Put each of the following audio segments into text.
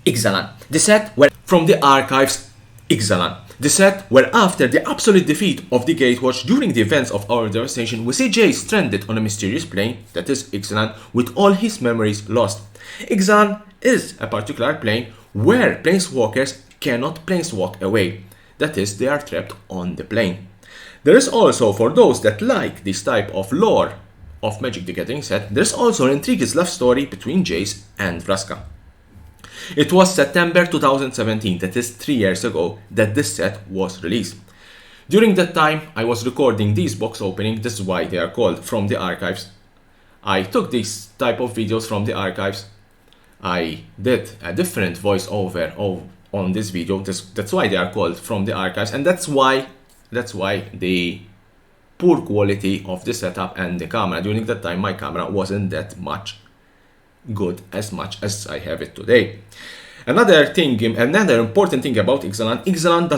Ixalan. The set were from the archives Ixalan. The set where after the absolute defeat of the Gatewatch during the events of our devastation, we see Jay stranded on a mysterious plane, that is Ixalan, with all his memories lost. Ixalan is a particular plane where planeswalkers cannot planeswalk away, that is, they are trapped on the plane. There is also, for those that like this type of lore of Magic the Gathering set, there's also an intriguing love story between Jace and Vraska. It was September 2017, that is 3 years ago, that this set was released. During that time, I was recording these box openings, this is why they are called From the Archives. I took these type of videos from the archives. I did a different voiceover on this video, that's why they are called From the Archives, and that's why the poor quality of the setup and the camera. During that time, my camera wasn't that much good as much as I have it today. Another important thing about Ixalan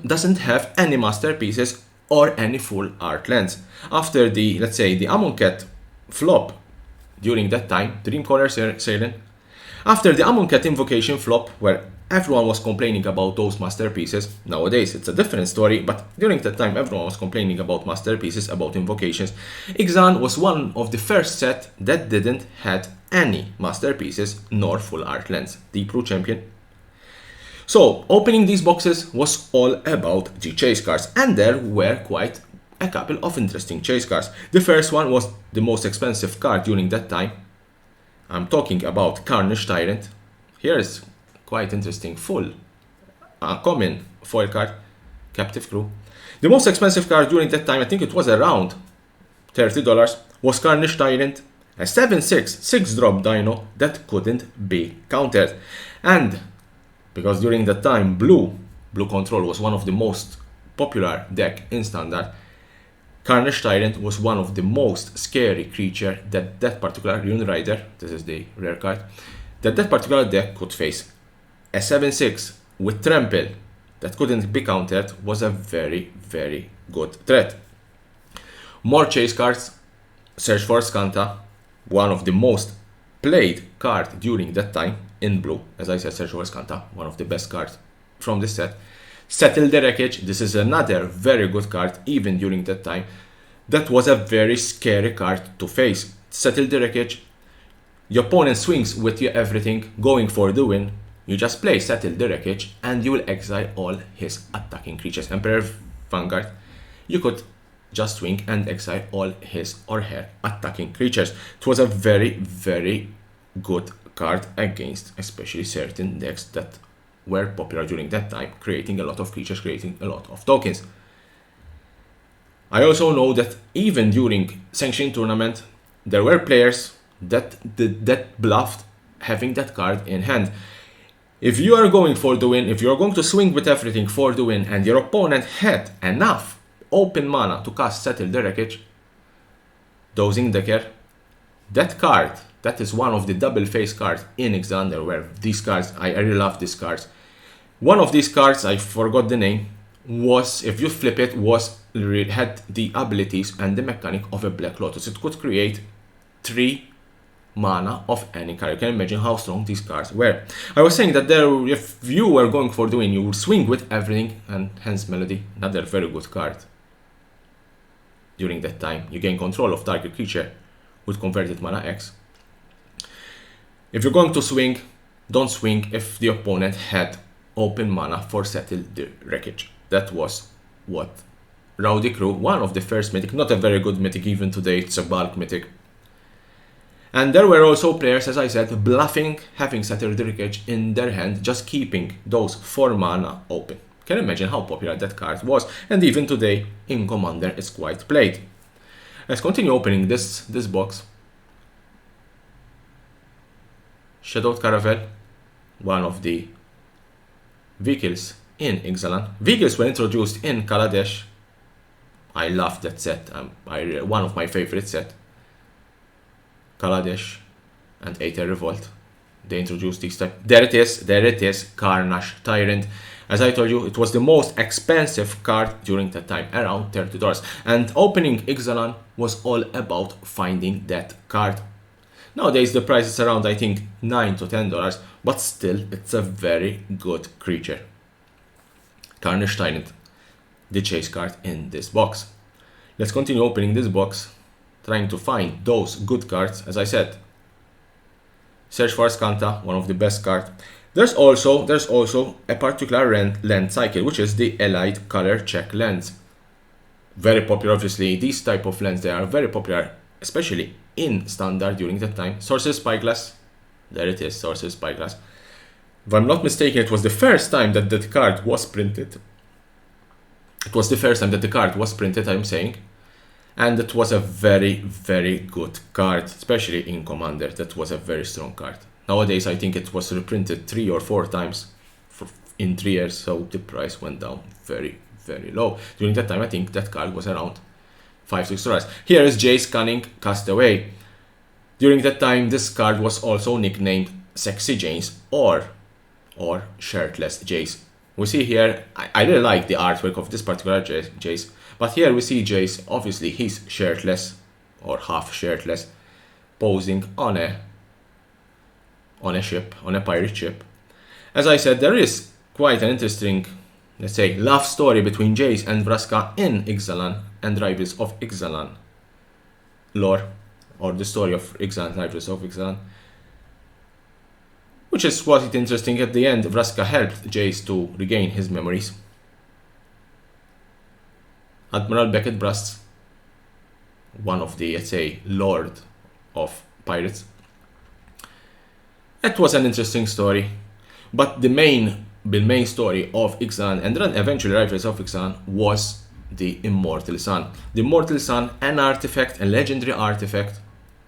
doesn't have any masterpieces or any full art lands. After the, let's say, the Amonkhet flop during that time, Dreamcaller Sailing, after the Amonkhet Invocation flop, where everyone was complaining about those masterpieces. Nowadays, it's a different story, but during that time, everyone was complaining about masterpieces, about invocations. Ixalan was one of the first set that didn't had any masterpieces nor full art lands. Deep Root Champion. So, opening these boxes was all about the chase cards, and there were quite a couple of interesting chase cards. The first one was the most expensive card during that time. I'm talking about Carnage Tyrant. Here's quite interesting full common foil card, Captive Crew. The most expensive card during that time, I think it was around $30, was Carnage Tyrant, a 7/6 6-drop dino that couldn't be countered. And because during that time blue control was one of the most popular deck in standard, Carnage Tyrant was one of the most scary creature that particular Rune Rider, this is the rare card, that particular deck could face. A 7/6 with trample that couldn't be countered was a very, very good threat. More chase cards. Search for Skanta, one of the most played card during that time in blue. As I said, Search for Skanta, one of the best cards from this set. Settle the Wreckage. This is another very good card even during that time. That was a very scary card to face. Settle the Wreckage. Your opponent swings with you everything, going for the win. You just play Settle the Wreckage and you will exile all his attacking creatures. Emperor Vanguard, you could just swing and exile all his or her attacking creatures. It was a very, very good card against especially certain decks that were popular during that time, creating a lot of creatures, creating a lot of tokens. I also know that even during Sanctioning Tournament, there were players that bluffed having that card in hand. If you are going for the win, if you are going to swing with everything for the win, and your opponent had enough open mana to cast Settle the Wreckage, Dozing Decker, that card, that is one of the double face cards in Ixalan, where these cards, I really love these cards. One of these cards, I forgot the name, was, if you flip it, had the abilities and the mechanic of a Black Lotus. It could create 3 mana of any card. You can imagine how strong these cards were. I was saying that if you were going for the win, you would swing with everything, and hence Melody, another very good card. During that time, you gain control of target creature with converted mana X. If you're going to swing, don't swing if the opponent had open mana for Settle the Wreckage. That was what Rowdy Crew, one of the first mythic, not a very good mythic even today, it's a bulk mythic. And there were also players, as I said, bluffing, having Settle the Wreckage in their hand, just keeping those 4 mana open. Can you imagine how popular that card was? And even today, in Commander, it's quite played. Let's continue opening this box. Shadowed Caravel, one of the vehicles in Ixalan. Vehicles were introduced in Kaladesh. I love that set, one of my favorite set. Kaladesh and Aether Revolt. They introduced these type. There it is, Carnage Tyrant. As I told you, it was the most expensive card during that time, around $30. And opening Ixalan was all about finding that card. Nowadays the price is around, I think, $9 to $10, but still it's a very good creature. Carnage Tyrant, the chase card in this box. Let's continue opening this box, trying to find those good cards. As I said, Search for Ascanta, one of the best cards. There's also a particular lens cycle, which is the Allied Color Check lens. Very popular, obviously. These type of lens, they are very popular, especially in Standard during that time. Sorcerer Spyglass, there it is, Sorcerer Spyglass. If I'm not mistaken, it was the first time that that card was printed. It was the first time that the card was printed, I'm saying. And it was a very, very good card, especially in Commander. That was a very strong card. Nowadays, I think it was reprinted 3 or 4 times in 3 years, so the price went down very, very low. During that time, I think that card was around $5-6. Here is Jace Cunning Castaway. During that time, this card was also nicknamed Sexy Jace or Shirtless Jace. We see here, I really like the artwork of this particular Jace, but here we see Jace, obviously he's shirtless or half shirtless, posing on a ship, on a pirate ship. As I said, there is quite an interesting, let's say, love story between Jace and Vraska in Ixalan and Rivals of Ixalan lore, or the story of Ixalan, Rivals of Ixalan. Which is quite interesting. At the end, Vraska helped Jace to regain his memories. Admiral Beckett Brust, one of the, let's say, Lord of Pirates. It was an interesting story, but the main story of Ixalan and then eventually Rivals of Ixalan was the Immortal Sun. The Immortal Sun, an artifact, a legendary artifact,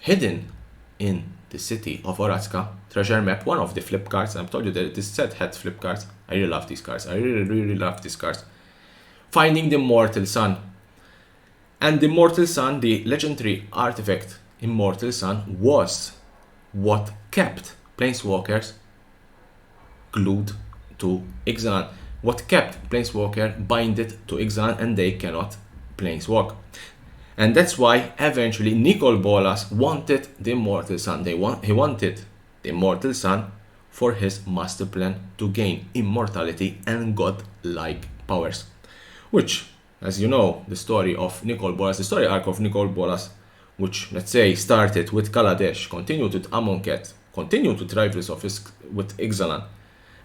hidden in the city of Orazka treasure map, one of the flip cards. I've told you that this set had flip cards. I really love these cards. I really love these cards. Finding the Immortal Sun. And the Immortal Sun, the legendary artifact Immortal Sun, was what kept Planeswalkers glued to Ixalan. What kept Planeswalker binded to Ixalan and they cannot Planeswalk. And that's why eventually Nicol Bolas wanted the Immortal Sun. He wanted the Immortal Sun for his master plan to gain immortality and godlike powers. Which, as you know, the story of Nicol Bolas, the story arc of Nicol Bolas, which, let's say, started with Kaladesh, continued with Amonkhet, continued with Rivals with Ixalan,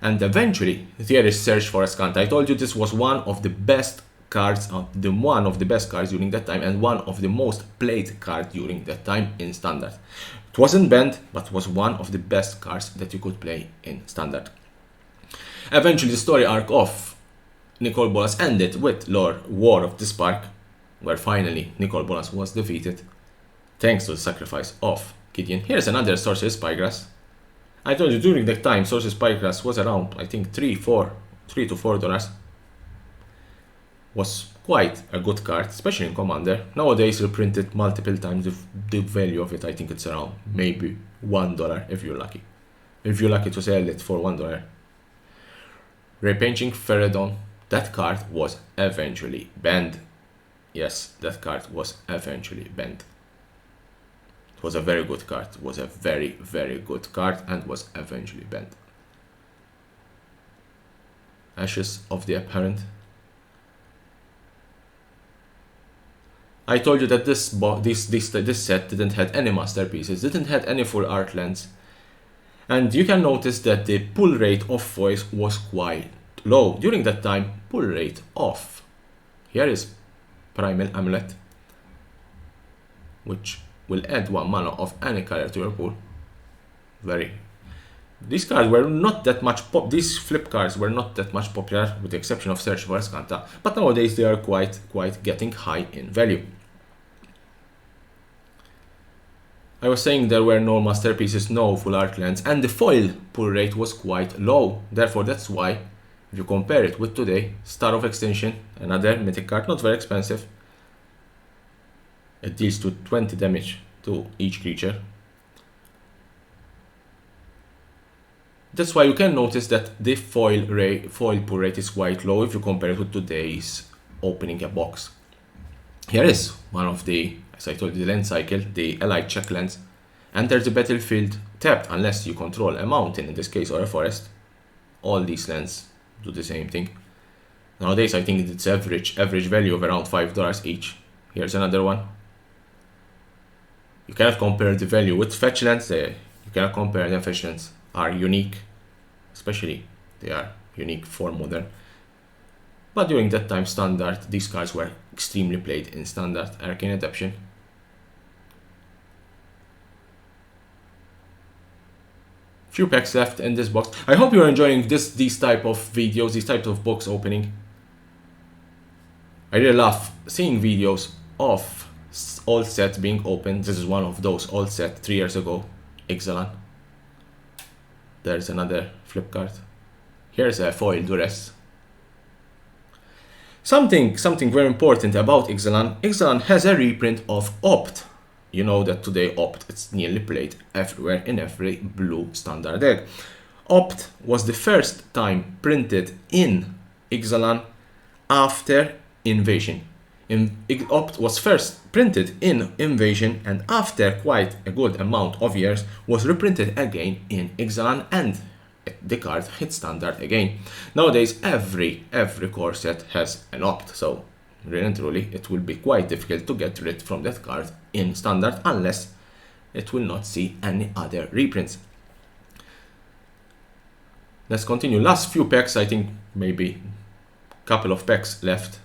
and eventually there is Search for Ascanta. I told you this was one of the best cards, one of the best cards during that time, and one of the most played cards during that time in Standard. It wasn't banned, but was one of the best cards that you could play in Standard. Eventually, the story arc of Nicol Bolas ended with War of the Spark, where finally Nicol Bolas was defeated, thanks to the sacrifice of Gideon. Here's another Sorcerer Spyglass. I told you during that time, Sorcerer Spyglass was around, I think, $3 to $4. Was quite a good card, especially in Commander. Nowadays, reprinted multiple times. The value of it, I think it's around maybe $1 if you're lucky. If you're lucky to sell it for $1. Repainting Feridon, that card was eventually banned. Yes, that card was eventually banned. It was a very good card. It was a very, very good card and was eventually banned. Ashes of the Apparent. I told you that this set didn't have any masterpieces, didn't have any full art lands. And you can notice that the pull rate of foils was quite low. During that time, pull rate of, here is Primal Amulet, which will add 1 mana of any color to your pool. These cards were not that much these flip cards were not that much popular, with the exception of Search for Ascanta, but nowadays they are quite getting high in value. I was saying there were no masterpieces, no full art lands, and the foil pull rate was quite low. Therefore, that's why, if you compare it with today, Star of Extinction, another mythic card, not very expensive. It deals to 20 damage to each creature. That's why you can notice that the foil pull rate is quite low if you compare it with today's opening a box. Here is one of the, as I told you, the lens cycle, the Allied Check lens. Enter the battlefield tapped unless you control a mountain in this case or a forest. All these lands do the same thing. Nowadays I think it's average value of around $5 each. Here's another one. You cannot compare the value with fetch lands. You cannot compare them. Fetch lands are unique, especially they are unique for modern. But during that time, standard, these cards were extremely played in standard arcane adaptation. Few packs left in this box. I hope you're enjoying these type of videos, these types of box opening. I really love seeing videos of old sets being opened. This is one of those old set 3 years ago, Ixalan. There's another flip card. Here's a foil duress. Something very important about Ixalan. Ixalan has a reprint of Opt. You know that today Opt, it's nearly played everywhere in every blue standard deck. Opt was the first time printed in Ixalan after Invasion. Opt was first printed in Invasion and after quite a good amount of years was reprinted again in Ixalan and the card hit standard again. Nowadays every core set has an Opt, so really and truly it will be quite difficult to get rid from that card in standard unless it will not see any other reprints. Let's continue. Last few packs, I think maybe couple of packs left.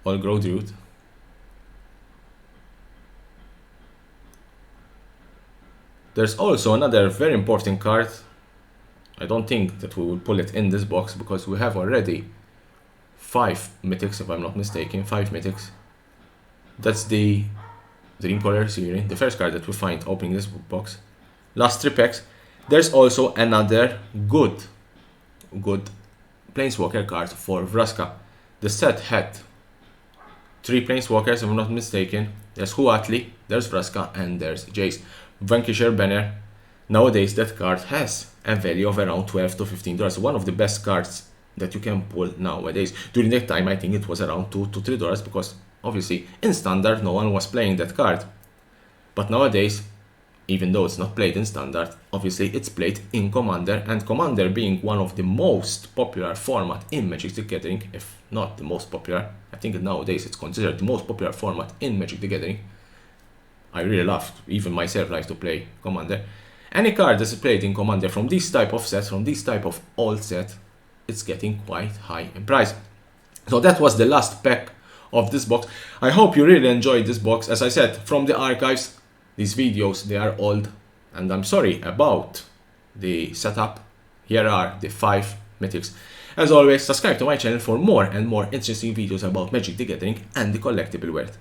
All Growth Root. There's also another very important card. I don't think that we will pull it in this box because we have already 5 mythics, if I'm not mistaken, 5 mythics. That's the Dreamcaller series, the first card that we find opening this box. Last 3 packs. There's also another good Planeswalker card for Vraska. The set had 3 Planeswalkers, if I'm not mistaken. There's Huatli, there's Vraska, and there's Jace. Vanquisher Banner. Nowadays that card has a value of around $12 to $15. One of the best cards that you can pull nowadays. During that time I think it was around $2 to $3 because obviously in standard no one was playing that card. But nowadays, even though it's not played in standard, obviously it's played in Commander, and Commander being one of the most popular format in Magic the Gathering, if not the most popular. I think nowadays it's considered the most popular format in Magic the Gathering. I really love, even myself like to play Commander. Any card that's played in Commander from this type of set, from this type of old set, it's getting quite high in price. So that was the last pack of this box. I hope you really enjoyed this box. As I said, from the archives, these videos, they are old, and I'm sorry about the setup. Here are the 5 mythics. As always, subscribe to my channel for more and more interesting videos about Magic the Gathering and the collectible world.